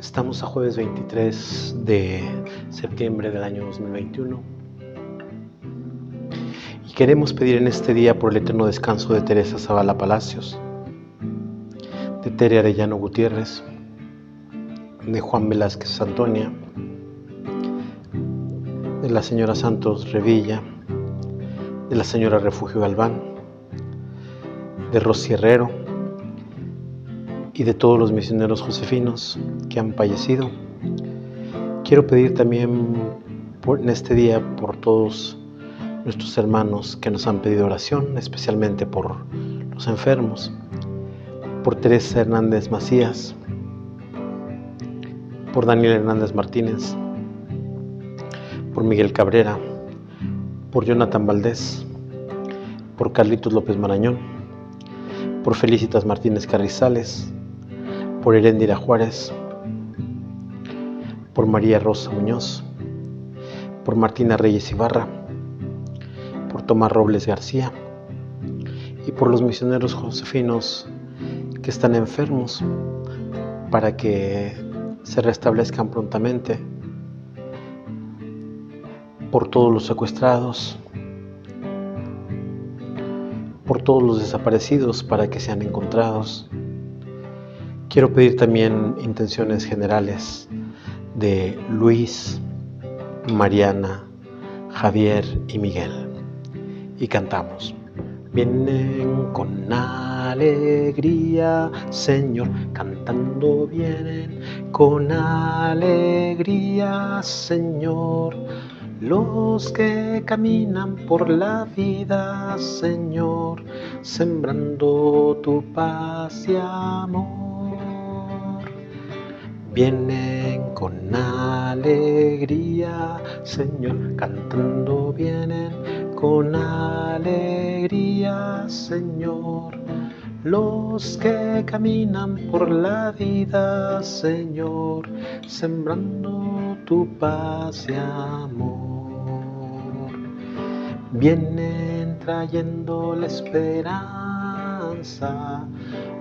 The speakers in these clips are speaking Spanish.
Estamos a jueves 23 de septiembre del año 2021 y queremos pedir en este día por el eterno descanso de Teresa Zavala Palacios, de Tere Arellano Gutiérrez, de Juan Velázquez Antonia, de la señora Santos Revilla, de la señora Refugio Galván, de Rosy Herrero y de todos los misioneros josefinos que han fallecido. Quiero pedir también en este día por todos nuestros hermanos que nos han pedido oración, especialmente por los enfermos, por Teresa Hernández Macías, por Daniel Hernández Martínez, por Miguel Cabrera, por Jonathan Valdés, por Carlitos López Marañón, por Felicitas Martínez Carrizales, por Heréndira Juárez, por María Rosa Muñoz, por Martina Reyes Ibarra, por Tomás Robles García y por los misioneros josefinos que están enfermos, para que se restablezcan prontamente, por todos los secuestrados, por todos los desaparecidos para que sean encontrados. Quiero pedir también intenciones generales de Luis, Mariana, Javier y Miguel. Y cantamos. Vienen con alegría, Señor, cantando vienen con alegría, Señor. Los que caminan por la vida, Señor, sembrando tu paz y amor. Vienen con alegría, Señor, cantando vienen con alegría, Señor. Los que caminan por la vida, Señor, sembrando tu paz y amor. Vienen trayendo la esperanza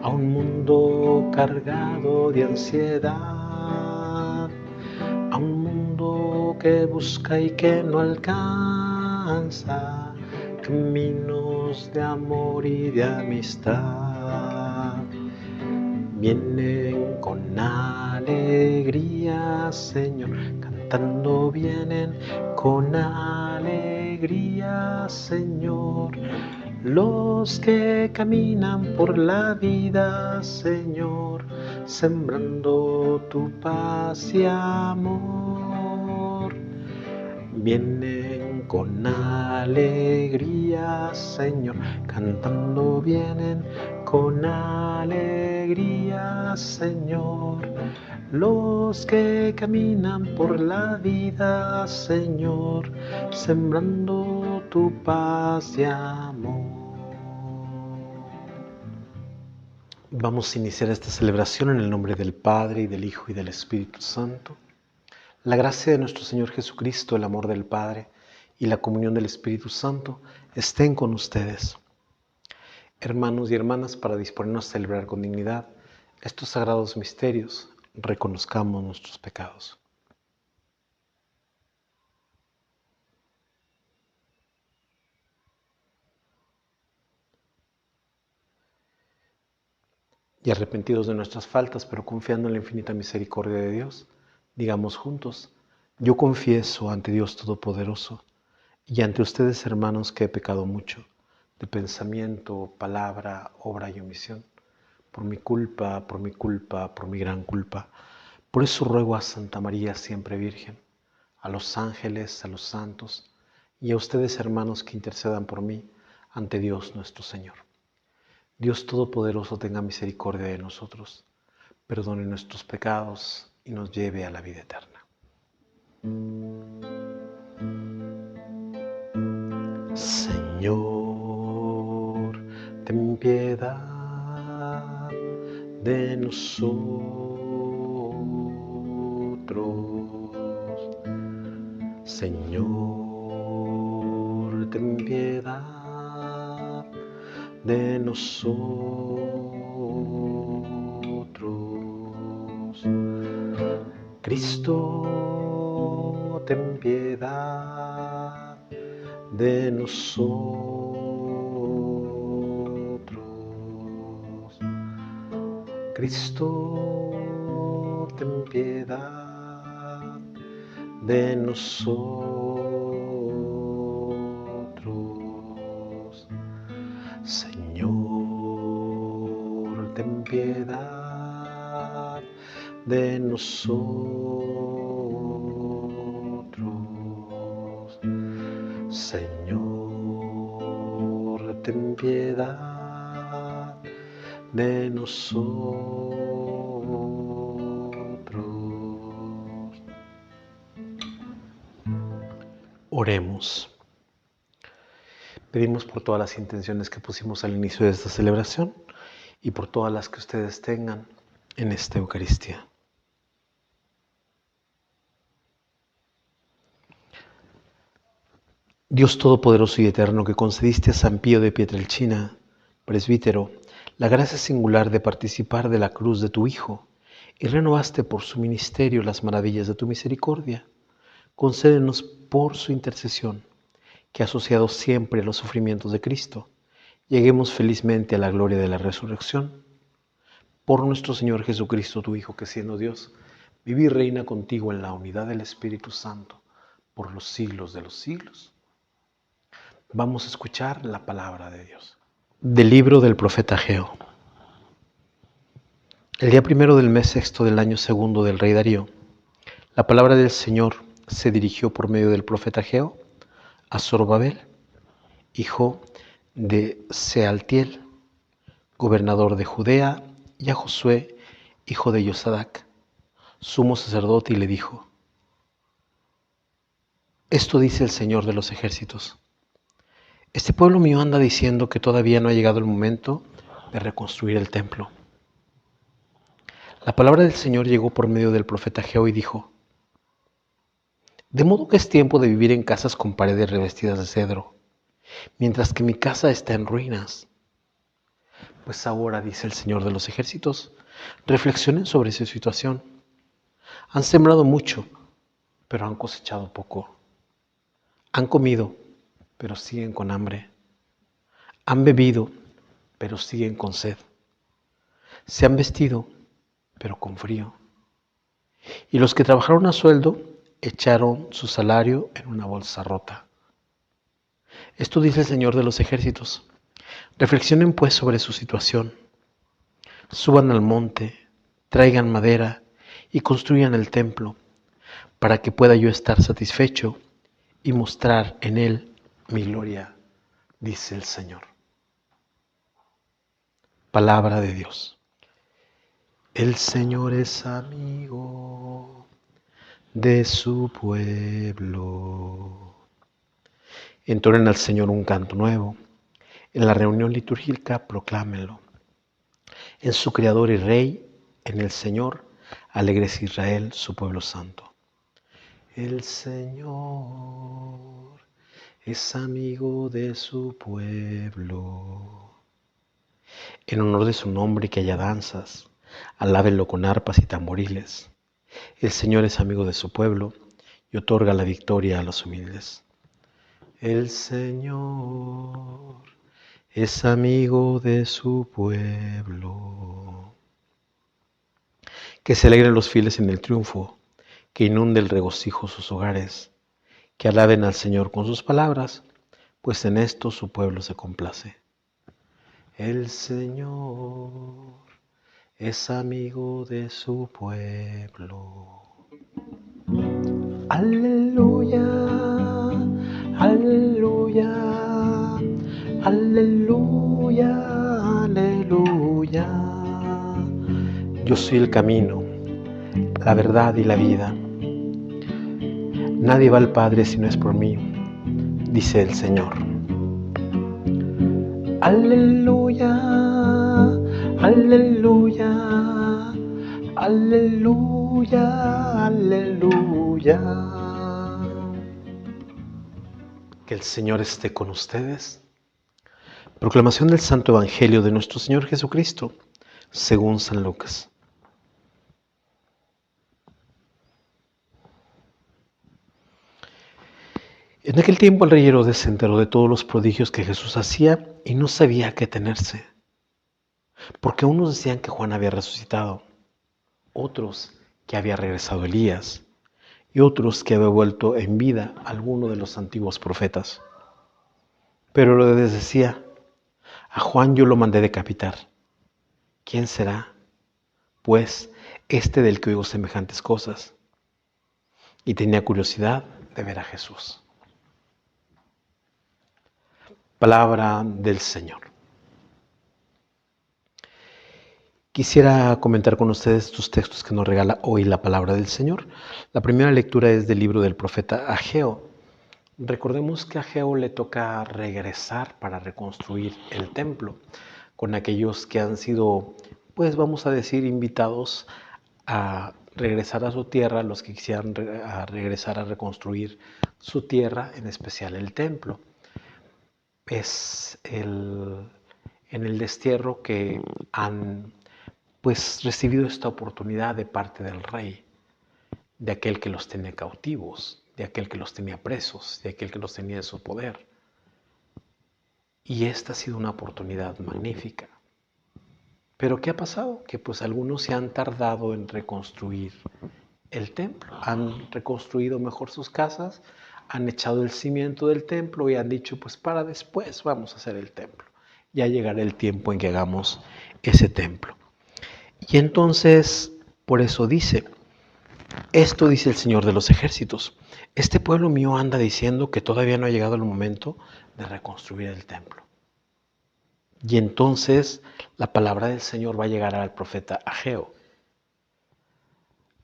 a un mundo cargado de ansiedad, a un mundo que busca y que no alcanza caminos de amor y de amistad. Vienen con alegría, Señor, cantando vienen con alegría, Señor. Los que caminan por la vida, Señor, sembrando tu paz y amor. Vienen con alegría, Señor, cantando vienen con alegría, Señor. Los que caminan por la vida, Señor, sembrando tu paz y amor. Vamos a iniciar esta celebración en el nombre del Padre, y del Hijo, y del Espíritu Santo. La gracia de nuestro Señor Jesucristo, el amor del Padre y la comunión del Espíritu Santo estén con ustedes. Hermanos y hermanas, para disponernos a celebrar con dignidad estos sagrados misterios, reconozcamos nuestros pecados. Y arrepentidos de nuestras faltas, pero confiando en la infinita misericordia de Dios, digamos juntos: yo confieso ante Dios Todopoderoso y ante ustedes, hermanos, que he pecado mucho, de pensamiento, palabra, obra y omisión, por mi culpa, por mi gran culpa. Por eso ruego a Santa María, siempre Virgen, a los ángeles, a los santos, y a ustedes, hermanos, que intercedan por mí ante Dios nuestro Señor. Dios Todopoderoso tenga misericordia de nosotros, perdone nuestros pecados y nos lleve a la vida eterna. Señor, ten piedad de nosotros. Señor, ten piedad de nosotros. Cristo, ten piedad de nosotros. Cristo, ten piedad de nosotros. Señor, ten piedad de nosotros. Señor, ten piedad de nosotros. Oremos. Pedimos por todas las intenciones que pusimos al inicio de esta celebración y por todas las que ustedes tengan en esta Eucaristía. Dios Todopoderoso y Eterno, que concediste a San Pío de Pietrelcina, presbítero, la gracia singular de participar de la cruz de tu Hijo y renovaste por su ministerio las maravillas de tu misericordia, concédenos por su intercesión, que asociados siempre a los sufrimientos de Cristo, lleguemos felizmente a la gloria de la resurrección. Por nuestro Señor Jesucristo, tu Hijo, que siendo Dios, vive y reina contigo en la unidad del Espíritu Santo, por los siglos de los siglos. Vamos a escuchar la palabra de Dios. Del libro del profeta Ageo. El día primero del mes sexto del año segundo del rey Darío, la palabra del Señor se dirigió por medio del profeta Ageo a Zorobabel, hijo de Sealtiel, gobernador de Judea, y a Josué, hijo de Josadac, sumo sacerdote, y le dijo: Esto dice el Señor de los ejércitos: Este pueblo mío anda diciendo que todavía no ha llegado el momento de reconstruir el templo. La palabra del Señor llegó por medio del profeta Ageo y dijo: De modo que es tiempo de vivir en casas con paredes revestidas de cedro, mientras que mi casa está en ruinas. Pues ahora, dice el Señor de los ejércitos, reflexionen sobre su situación. Han sembrado mucho, pero han cosechado poco. Han comido, pero siguen con hambre. Han bebido, pero siguen con sed. Se han vestido, pero con frío. Y los que trabajaron a sueldo echaron su salario en una bolsa rota. Esto dice el Señor de los ejércitos. Reflexionen pues sobre su situación. Suban al monte, traigan madera y construyan el templo, para que pueda yo estar satisfecho y mostrar en él mi gloria, dice el Señor. Palabra de Dios. El Señor es amigo de su pueblo. Entonen al Señor un canto nuevo. En la reunión litúrgica proclámenlo. En su Creador y Rey, en el Señor, alegres Israel, su pueblo santo. El Señor es amigo de su pueblo. En honor de su nombre que haya danzas, alábenlo con arpas y tamboriles. El Señor es amigo de su pueblo y otorga la victoria a los humildes. El Señor es amigo de su pueblo. Que se alegren los fieles en el triunfo, que inunde el regocijo sus hogares, que alaben al Señor con sus palabras, pues en esto su pueblo se complace. El Señor es amigo de su pueblo. Aleluya, aleluya, aleluya, aleluya. Yo soy el camino, la verdad y la vida. Nadie va al Padre si no es por mí, dice el Señor. Aleluya, aleluya, aleluya, aleluya. Que el Señor esté con ustedes. Proclamación del Santo Evangelio de nuestro Señor Jesucristo, según San Lucas. En aquel tiempo el rey Herodes se enteró de todos los prodigios que Jesús hacía y no sabía a qué tenerse, porque unos decían que Juan había resucitado, otros que había regresado Elías y otros que había vuelto en vida alguno de los antiguos profetas. Pero Herodes decía: a Juan yo lo mandé decapitar. ¿Quién será, pues, este del que oigo semejantes cosas? Y tenía curiosidad de ver a Jesús. Palabra del Señor. Quisiera comentar con ustedes estos textos que nos regala hoy la palabra del Señor. La primera lectura es del libro del profeta Ageo. Recordemos que a Ageo le toca regresar para reconstruir el templo con aquellos que han sido, pues vamos a decir, invitados a regresar a su tierra, los que quisieran regresar a reconstruir su tierra, en especial el templo. Es en el destierro que han pues recibido esta oportunidad de parte del rey, de aquel que los tenía cautivos, de aquel que los tenía presos, de aquel que los tenía en su poder. Y esta ha sido una oportunidad magnífica. Pero ¿qué ha pasado? Que pues algunos se han tardado en reconstruir el templo, han reconstruido mejor sus casas, han echado el cimiento del templo y han dicho, pues para después vamos a hacer el templo. Ya llegará el tiempo en que hagamos ese templo. Y entonces, por eso dice, esto dice el Señor de los ejércitos: este pueblo mío anda diciendo que todavía no ha llegado el momento de reconstruir el templo. Y entonces la palabra del Señor va a llegar al profeta Ageo.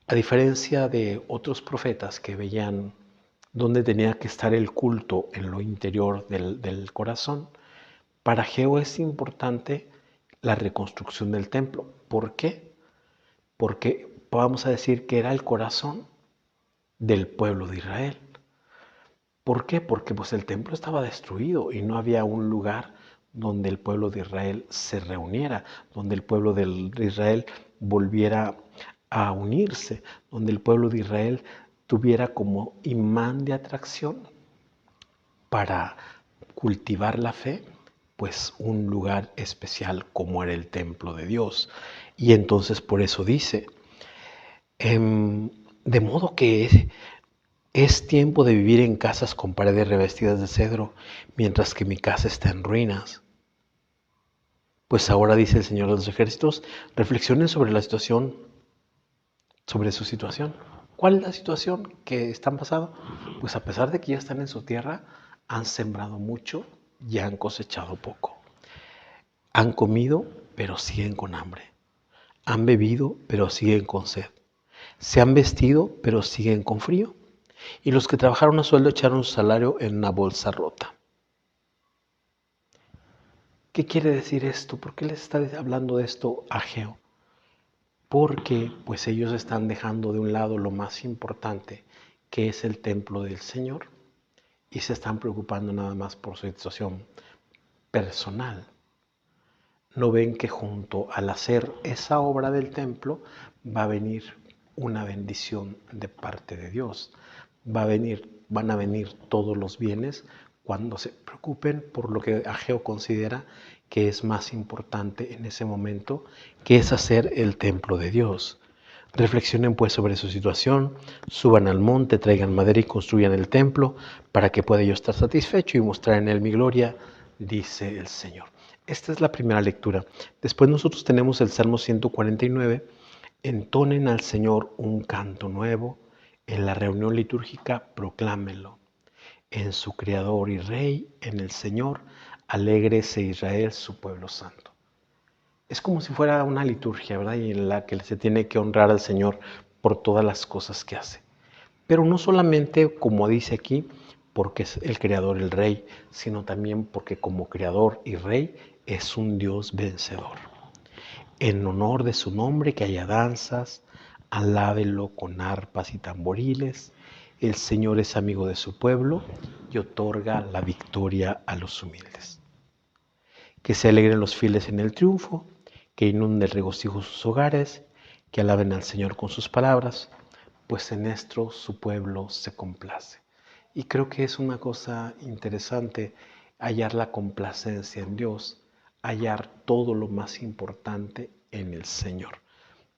A diferencia de otros profetas que veían dónde tenía que estar el culto en lo interior del corazón, para Ageo es importante la reconstrucción del templo. ¿Por qué? Porque vamos a decir que era el corazón del pueblo de Israel. ¿Por qué? Porque pues el templo estaba destruido y no había un lugar donde el pueblo de Israel se reuniera, donde el pueblo de Israel volviera a unirse, donde el pueblo de Israel tuviera como imán de atracción para cultivar la fe, pues un lugar especial como era el templo de Dios. Y entonces por eso dice, de modo que es tiempo de vivir en casas con paredes revestidas de cedro, mientras que mi casa está en ruinas. Pues ahora, dice el Señor de los ejércitos, reflexionen sobre la situación, sobre su situación. ¿Cuál es la situación que están pasando? Pues a pesar de que ya están en su tierra, han sembrado mucho y han cosechado poco. Han comido, pero siguen con hambre. Han bebido, pero siguen con sed. Se han vestido, pero siguen con frío. Y los que trabajaron a sueldo echaron su salario en una bolsa rota. ¿Qué quiere decir esto? ¿Por qué les está hablando de esto Ageo? Porque pues ellos están dejando de un lado lo más importante, que es el templo del Señor, y se están preocupando nada más por su situación personal. No ven que junto al hacer esa obra del templo va a venir una bendición de parte de Dios. Van a venir todos los bienes cuando se preocupen por lo que Ageo considera que es más importante en ese momento, que es hacer el templo de Dios. Reflexionen pues sobre su situación, suban al monte, traigan madera y construyan el templo para que pueda yo estar satisfecho y mostrar en él mi gloria, dice el Señor. Esta es la primera lectura. Después nosotros tenemos el Salmo 149. Entonen al Señor un canto nuevo. En la reunión litúrgica proclámenlo. En su Creador y Rey, en el Señor, alégrese Israel, su pueblo santo. Es como si fuera una liturgia, ¿verdad? Y en la que se tiene que honrar al Señor por todas las cosas que hace. Pero no solamente, como dice aquí, porque es el Creador, el Rey, sino también porque como Creador y Rey es un Dios vencedor. En honor de su nombre que haya danzas, alábelo con arpas y tamboriles. El Señor es amigo de su pueblo y otorga la victoria a los humildes. Que se alegren los fieles en el triunfo, que inunde el regocijo sus hogares, que alaben al Señor con sus palabras, pues en esto su pueblo se complace. Y creo que es una cosa interesante hallar la complacencia en Dios, hallar todo lo más importante en el Señor.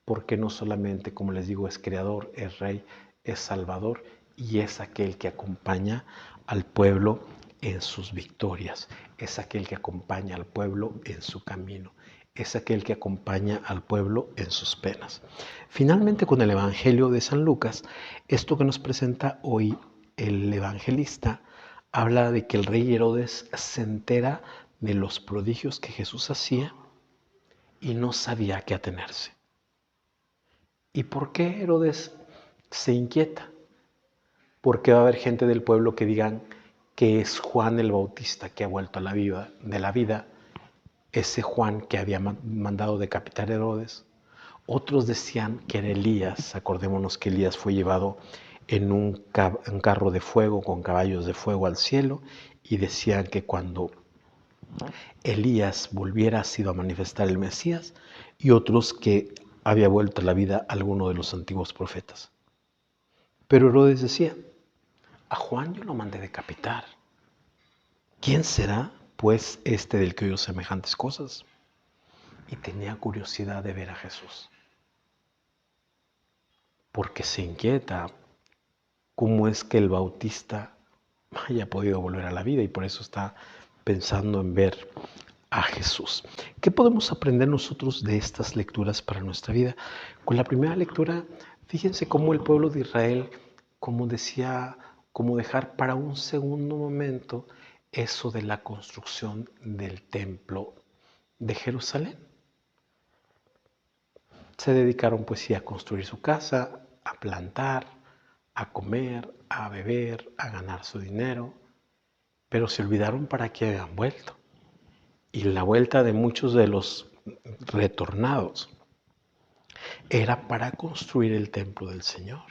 Porque no solamente, como les digo, es creador, es rey, es salvador y es aquel que acompaña al pueblo en sus victorias, es aquel que acompaña al pueblo en su camino, es aquel que acompaña al pueblo en sus penas. Finalmente, con el Evangelio de San Lucas, esto que nos presenta hoy el evangelista habla de que el rey Herodes se entera de los prodigios que Jesús hacía y no sabía a qué atenerse. ¿Y por qué Herodes se inquieta? Porque va a haber gente del pueblo que digan que es Juan el Bautista que ha vuelto a la vida, de la vida, ese Juan que había mandado decapitar a Herodes. Otros decían que era Elías. Acordémonos que Elías fue llevado en un carro de fuego con caballos de fuego al cielo, y decían que cuando Elías volviera ha sido a manifestar el Mesías, y otros que había vuelto a la vida alguno de los antiguos profetas. Pero Herodes decía, a Juan yo lo mandé decapitar. ¿Quién será, pues, este del que oyó semejantes cosas? Y tenía curiosidad de ver a Jesús, porque se inquieta cómo es que el Bautista haya podido volver a la vida, y por eso está pensando en ver a Jesús. ¿Qué podemos aprender nosotros de estas lecturas para nuestra vida? Con la primera lectura, fíjense cómo el pueblo de Israel, como decía, como dejar para un segundo momento eso de la construcción del templo de Jerusalén. Se dedicaron pues sí a construir su casa, a plantar, a comer, a beber, a ganar su dinero, pero se olvidaron para qué habían vuelto. Y la vuelta de muchos de los retornados era para construir el templo del Señor.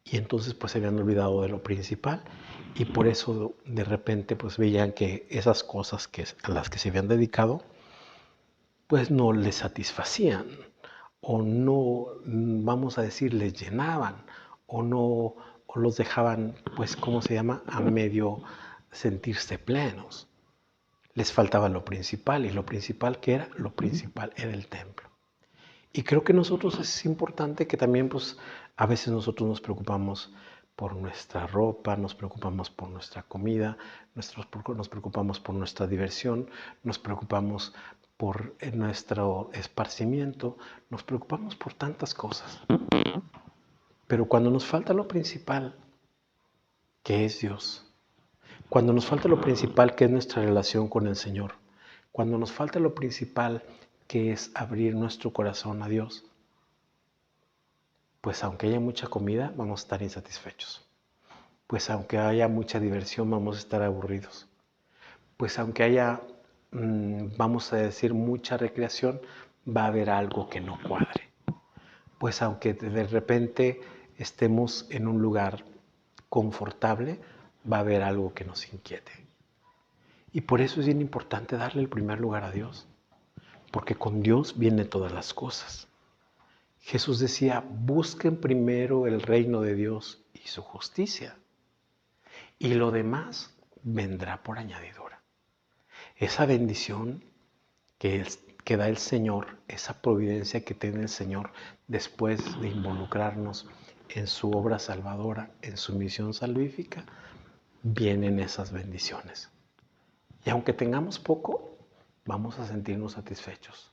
Y entonces pues se habían olvidado de lo principal, y por eso de repente pues veían que esas cosas a las que se habían dedicado pues no les satisfacían, o no, vamos a decir, les llenaban, o no, o los dejaban pues, ¿cómo se llama?, a medio sentirse plenos. Les faltaba lo principal, y lo principal, ¿qué era? Lo principal era el templo. Y creo que nosotros es importante que también, pues, a veces nosotros nos preocupamos por nuestra ropa, nos preocupamos por nuestra comida, nos preocupamos por nuestra diversión, nos preocupamos por nuestro esparcimiento, nos preocupamos por tantas cosas. Pero cuando nos falta lo principal, que es Dios, cuando nos falta lo principal, que es nuestra relación con el Señor, cuando nos falta lo principal, que es abrir nuestro corazón a Dios, pues aunque haya mucha comida, vamos a estar insatisfechos. Pues aunque haya mucha diversión, vamos a estar aburridos. Pues aunque haya, vamos a decir, mucha recreación, va a haber algo que no cuadre. Pues aunque de repente estemos en un lugar confortable, va a haber algo que nos inquiete. Y por eso es bien importante darle el primer lugar a Dios, porque con Dios vienen todas las cosas. Jesús decía, busquen primero el reino de Dios y su justicia, y lo demás vendrá por añadidura. Esa bendición que da el Señor, esa providencia que tiene el Señor después de involucrarnos en su obra salvadora, en su misión salvífica, vienen esas bendiciones. Y aunque tengamos poco, vamos a sentirnos satisfechos.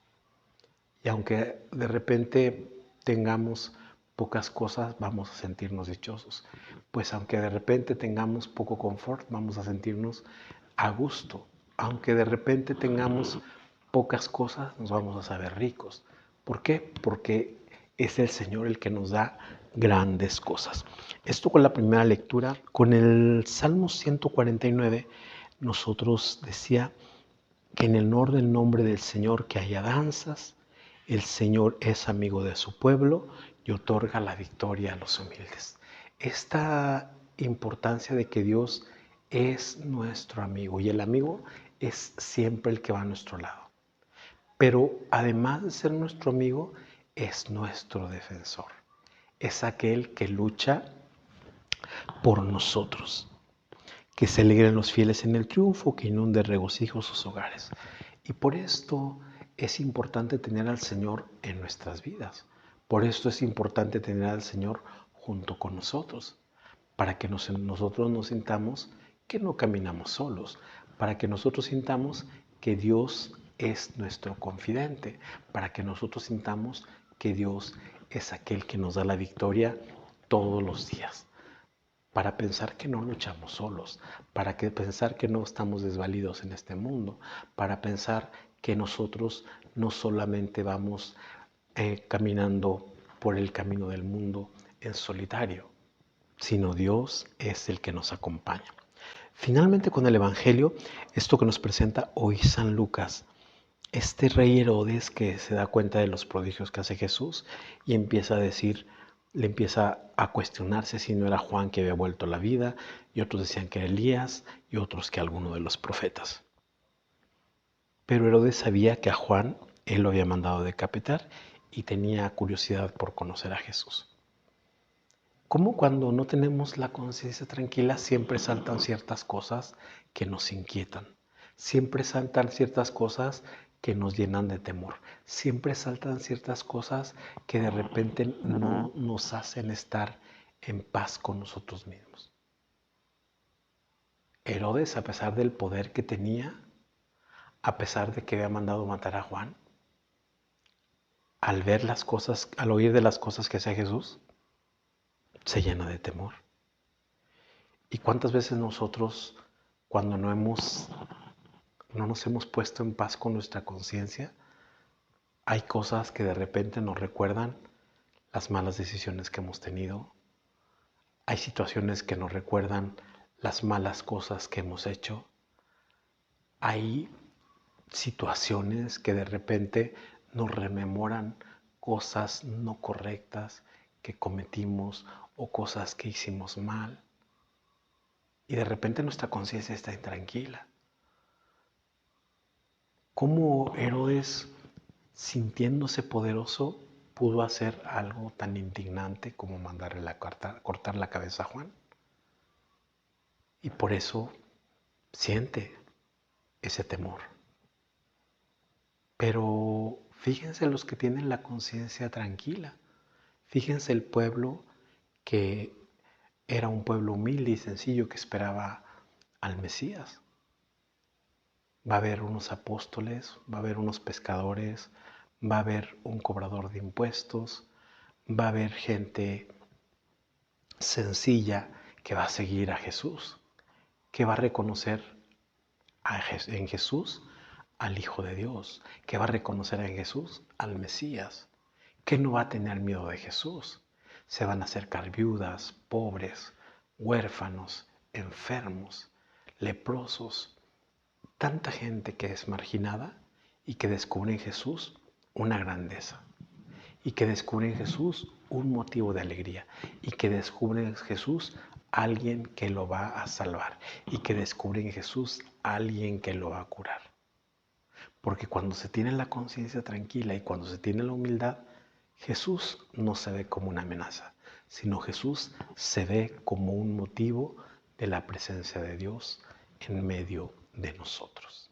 Y aunque de repente tengamos pocas cosas, vamos a sentirnos dichosos. Pues aunque de repente tengamos poco confort, vamos a sentirnos a gusto. Aunque de repente tengamos pocas cosas, nos vamos a saber ricos. ¿Por qué? Porque es el Señor el que nos da grandes cosas. Esto con la primera lectura. Con el Salmo 149, nosotros decía que en el honor del nombre del Señor que haya danzas. El Señor es amigo de su pueblo y otorga la victoria a los humildes. Esta importancia de que Dios es nuestro amigo, y el amigo es siempre el que va a nuestro lado. Pero además de ser nuestro amigo, es nuestro defensor. Es aquel que lucha por nosotros. Que se alegren los fieles en el triunfo, que inunde regocijo sus hogares. Y por esto es importante tener al Señor en nuestras vidas. Por esto es importante tener al Señor junto con nosotros, para que nosotros nos sintamos que no caminamos solos, para que nosotros sintamos que Dios es nuestro confidente, para que nosotros sintamos que Dios es aquel que nos da la victoria todos los días, para pensar que no luchamos solos, para pensar que no estamos desvalidos en este mundo, para pensar que nosotros no solamente vamos caminando por el camino del mundo en solitario, sino Dios es el que nos acompaña. Finalmente, con el Evangelio, esto que nos presenta hoy San Lucas, este rey Herodes que se da cuenta de los prodigios que hace Jesús y empieza a decir, le empieza a cuestionarse si no era Juan que había vuelto a la vida, y otros decían que era Elías y otros que alguno de los profetas. Pero Herodes sabía que a Juan él lo había mandado decapitar y tenía curiosidad por conocer a Jesús. Como cuando no tenemos la conciencia tranquila, siempre saltan ciertas cosas que nos inquietan. Siempre saltan ciertas cosas que nos llenan de temor. Siempre saltan ciertas cosas que de repente no nos hacen estar en paz con nosotros mismos. Herodes, a pesar del poder que tenía, a pesar de que había mandado matar a Juan, al ver las cosas, al oír de las cosas que hacía Jesús, se llena de temor. ¿Y cuántas veces nosotros, cuando no nos hemos puesto en paz con nuestra conciencia, hay cosas que de repente nos recuerdan las malas decisiones que hemos tenido? Hay situaciones que nos recuerdan las malas cosas que hemos hecho. Hay situaciones que de repente nos rememoran cosas no correctas que cometimos o cosas que hicimos mal. Y de repente nuestra conciencia está intranquila. ¿Cómo Herodes, sintiéndose poderoso, pudo hacer algo tan indignante como mandarle cortar la cabeza a Juan? Y por eso siente ese temor. Pero fíjense los que tienen la conciencia tranquila. Fíjense el pueblo que era un pueblo humilde y sencillo que esperaba al Mesías. Va a haber unos apóstoles, va a haber unos pescadores, va a haber un cobrador de impuestos, va a haber gente sencilla que va a seguir a Jesús, que va a reconocer en Jesús al Hijo de Dios, que va a reconocer en Jesús al Mesías, que no va a tener miedo de Jesús. Se van a acercar viudas, pobres, huérfanos, enfermos, leprosos, tanta gente que es marginada y que descubre en Jesús una grandeza, y que descubre en Jesús un motivo de alegría, y que descubre en Jesús alguien que lo va a salvar, y que descubre en Jesús alguien que lo va a curar. Porque cuando se tiene la conciencia tranquila y cuando se tiene la humildad, Jesús no se ve como una amenaza, sino Jesús se ve como un motivo de la presencia de Dios en medio de nosotros.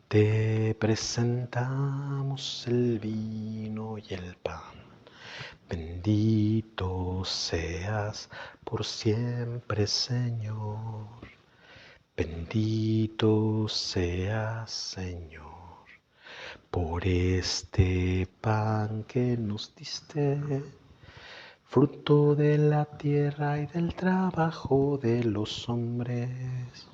Te presentamos el vino y el pan. Bendito seas por siempre, Señor. Bendito seas, Señor, por este pan que nos diste, fruto de la tierra y del trabajo de los hombres.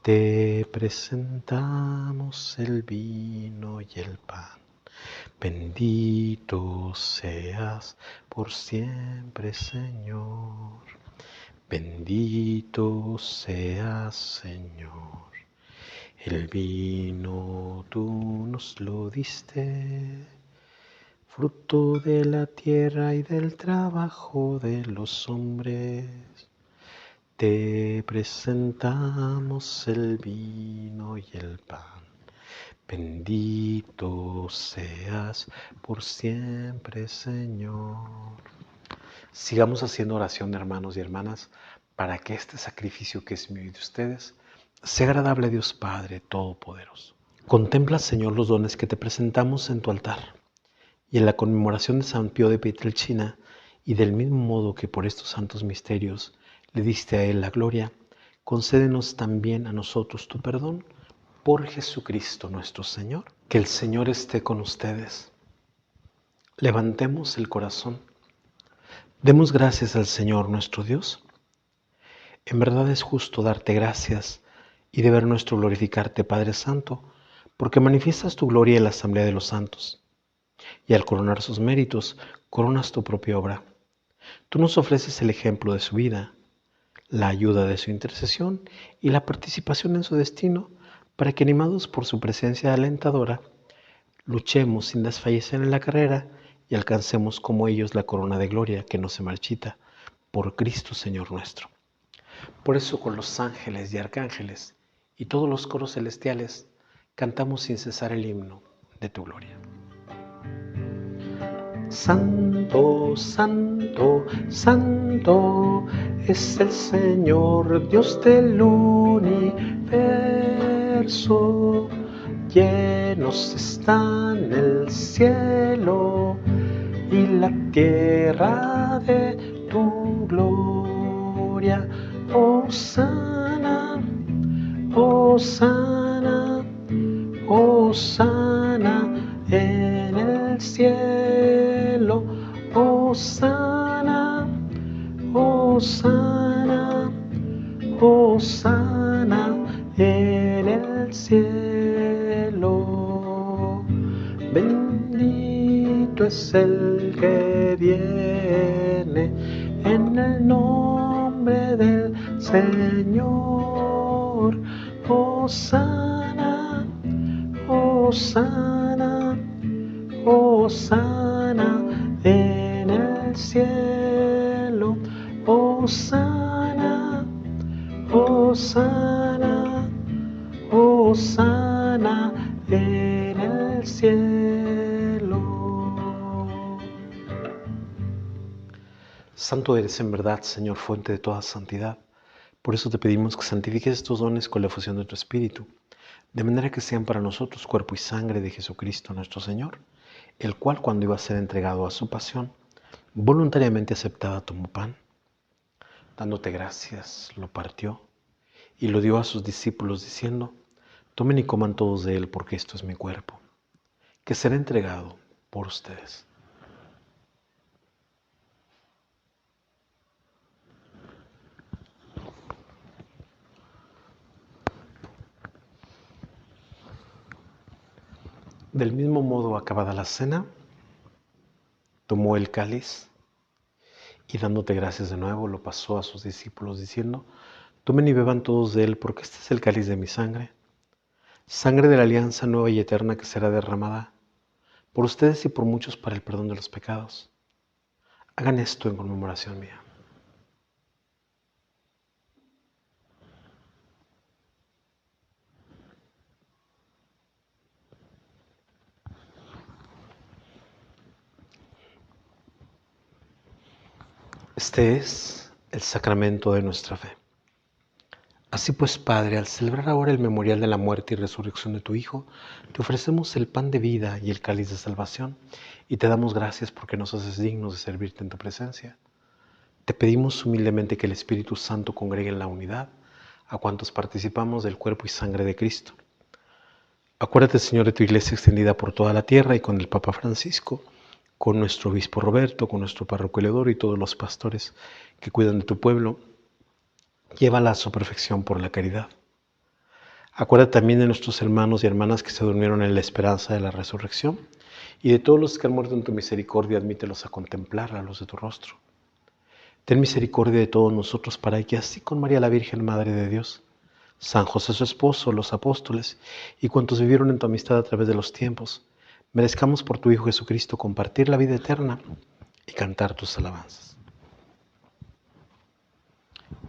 Te presentamos el vino y el pan. Bendito seas por siempre, Señor. Bendito seas, Señor. El vino tú nos lo diste, fruto de la tierra y del trabajo de los hombres. Te presentamos el vino y el pan. Bendito seas por siempre, Señor. Sigamos haciendo oración, hermanos y hermanas, para que este sacrificio que es mío y de ustedes sea agradable a Dios Padre Todopoderoso. Contempla, Señor, los dones que te presentamos en tu altar y en la conmemoración de San Pío de Pietrelcina, y del mismo modo que por estos santos misterios le diste a él la gloria, concédenos también a nosotros tu perdón por Jesucristo nuestro Señor. Que el Señor esté con ustedes. Levantemos el corazón. Demos gracias al Señor nuestro Dios. En verdad es justo darte gracias y deber nuestro glorificarte, Padre Santo, porque manifiestas tu gloria en la asamblea de los santos, y al coronar sus méritos, coronas tu propia obra. Tú nos ofreces el ejemplo de su vida, la ayuda de su intercesión y la participación en su destino, para que, animados por su presencia alentadora, luchemos sin desfallecer en la carrera y alcancemos como ellos la corona de gloria que no se marchita, por Cristo Señor nuestro. Por eso con los ángeles y arcángeles y todos los coros celestiales cantamos sin cesar el himno de tu gloria. Santo, santo, santo es el Señor Dios del universo. Llenos están el cielo y la tierra de tu gloria. Hosana, hosana, hosana en el cielo. Hosana, hosana, hosana en el cielo. Bendito es el que viene en el nombre del Señor. Hosana, hosana, hosana en el cielo. Hosana, hosana, hosana en el cielo. Santo eres en verdad, Señor, fuente de toda santidad. Por eso te pedimos que santifiques estos dones con la efusión de tu Espíritu, de manera que sean para nosotros cuerpo y sangre de Jesucristo nuestro Señor, el cual, cuando iba a ser entregado a su pasión, voluntariamente aceptada tomó pan, dándote gracias, lo partió y lo dio a sus discípulos diciendo: tomen y coman todos de él, porque esto es mi cuerpo, que será entregado por ustedes. Del mismo modo, acabada la cena, tomó el cáliz y, dándote gracias de nuevo, lo pasó a sus discípulos diciendo: tomen y beban todos de él, porque este es el cáliz de mi sangre, sangre de la alianza nueva y eterna que será derramada por ustedes y por muchos para el perdón de los pecados. Hagan esto en conmemoración mía. Este es el sacramento de nuestra fe. Así pues, Padre, al celebrar ahora el memorial de la muerte y resurrección de tu Hijo, te ofrecemos el pan de vida y el cáliz de salvación, y te damos gracias porque nos haces dignos de servirte en tu presencia. Te pedimos humildemente que el Espíritu Santo congregue en la unidad a cuantos participamos del cuerpo y sangre de Cristo. Acuérdate, Señor, de tu iglesia extendida por toda la tierra y con el Papa Francisco, con nuestro obispo Roberto, con nuestro párroco Eleodoro y todos los pastores que cuidan de tu pueblo. Llévala a su perfección por la caridad. Acuérdate también de nuestros hermanos y hermanas que se durmieron en la esperanza de la resurrección, y de todos los que han muerto en tu misericordia, admítelos a contemplar la luz de tu rostro. Ten misericordia de todos nosotros, para que así con María la Virgen, Madre de Dios, San José su esposo, los apóstoles y cuantos vivieron en tu amistad a través de los tiempos, merezcamos por tu Hijo Jesucristo compartir la vida eterna y cantar tus alabanzas.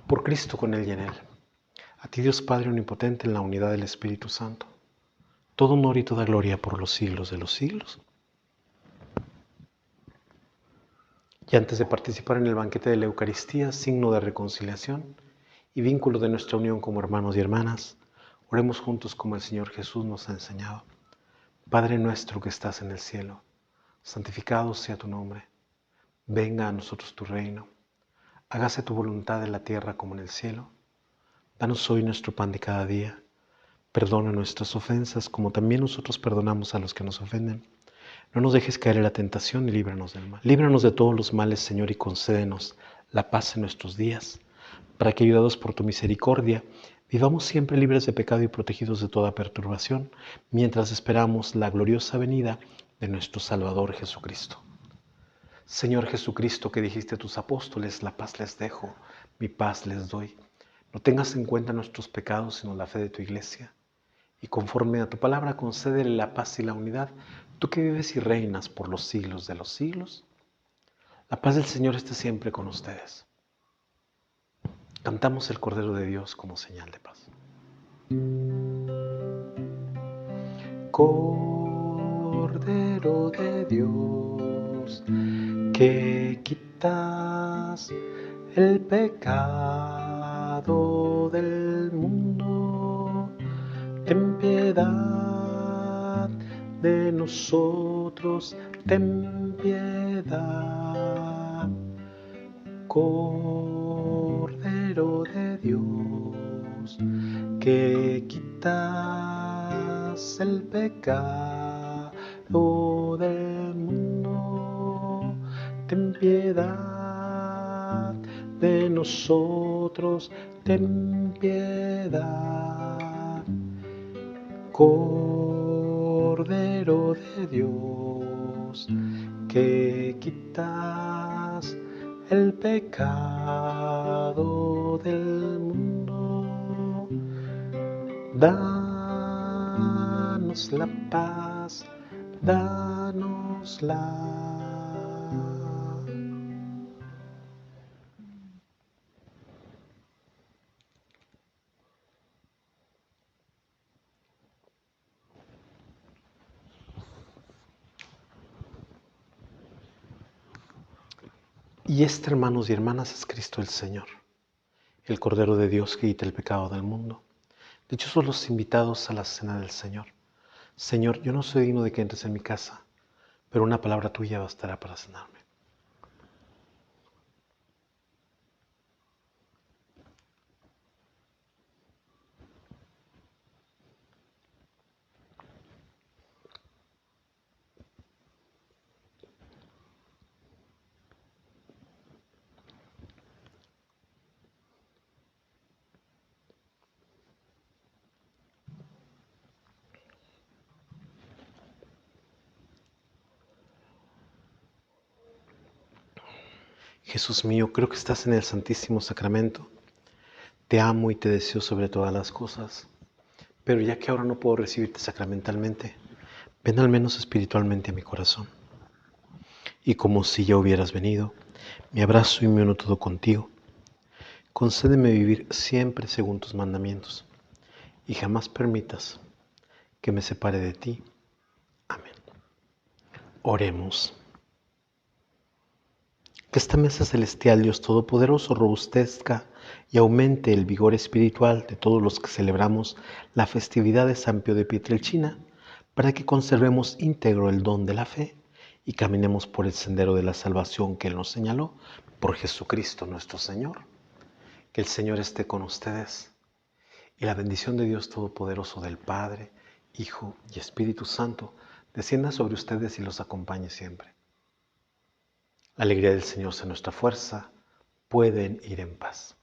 Por Cristo, con Él y en Él, a ti, Dios Padre omnipotente, en la unidad del Espíritu Santo, todo honor y toda gloria por los siglos de los siglos. Y antes de participar en el banquete de la Eucaristía, signo de reconciliación y vínculo de nuestra unión como hermanos y hermanas, oremos juntos como el Señor Jesús nos ha enseñado. Padre nuestro que estás en el cielo, santificado sea tu nombre. Venga a nosotros tu reino. Hágase tu voluntad en la tierra como en el cielo. Danos hoy nuestro pan de cada día. Perdona nuestras ofensas como también nosotros perdonamos a los que nos ofenden. No nos dejes caer en la tentación y líbranos del mal. Líbranos de todos los males, Señor, y concédenos la paz en nuestros días, para que, ayudados por tu misericordia, vivamos siempre libres de pecado y protegidos de toda perturbación, mientras esperamos la gloriosa venida de nuestro Salvador Jesucristo. Señor Jesucristo, que dijiste a tus apóstoles, la paz les dejo, mi paz les doy. No tengas en cuenta nuestros pecados, sino la fe de tu Iglesia. Y conforme a tu palabra, concédele la paz y la unidad, tú que vives y reinas por los siglos de los siglos. La paz del Señor esté siempre con ustedes. Cantamos el Cordero de Dios como señal de paz. Cordero de Dios, que quitas el pecado del mundo, ten piedad de nosotros, ten piedad. Cordero de Dios, que quitas el pecado del mundo, ten piedad de nosotros, ten piedad. Cordero de Dios, que quitas el pecado del mundo, danos la paz, danosla. Y este, hermanos y hermanas, es Cristo el Señor, el Cordero de Dios que quita el pecado del mundo. Dichosos los invitados a la cena del Señor. Señor, yo no soy digno de que entres en mi casa, pero una palabra tuya bastará para sanarme. Jesús mío, creo que estás en el Santísimo Sacramento. Te amo y te deseo sobre todas las cosas. Pero ya que ahora no puedo recibirte sacramentalmente, ven al menos espiritualmente a mi corazón. Y como si ya hubieras venido, me abrazo y me uno todo contigo. Concédeme vivir siempre según tus mandamientos y jamás permitas que me separe de ti. Amén. Oremos. Que esta mesa celestial, Dios Todopoderoso, robustezca y aumente el vigor espiritual de todos los que celebramos la festividad de San Pío de Pietrelcina, para que conservemos íntegro el don de la fe y caminemos por el sendero de la salvación que Él nos señaló, por Jesucristo nuestro Señor. Que el Señor esté con ustedes y la bendición de Dios Todopoderoso, del Padre, Hijo y Espíritu Santo, descienda sobre ustedes y los acompañe siempre. La alegría del Señor sea nuestra fuerza, pueden ir en paz.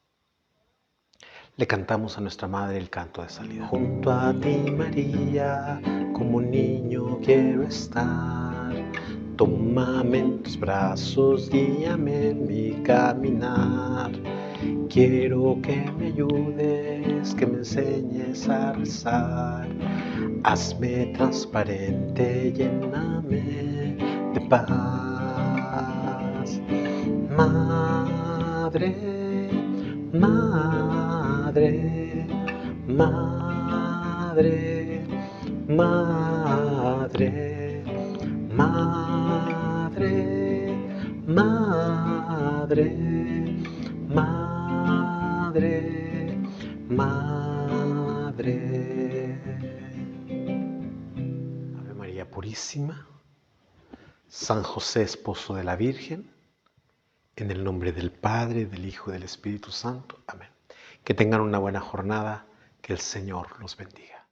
Le cantamos a nuestra Madre el canto de salida. Junto a ti, María, como un niño quiero estar. Tómame en tus brazos, guíame en mi caminar. Quiero que me ayudes, que me enseñes a rezar. Hazme transparente, lléname de paz. Madre, Madre, Madre, Madre, Madre, Madre. Madre, Madre, Madre. Ave María Purísima, San José, esposo de la Virgen, en el nombre del Padre, del Hijo y del Espíritu Santo. Amén. Que tengan una buena jornada, que el Señor los bendiga.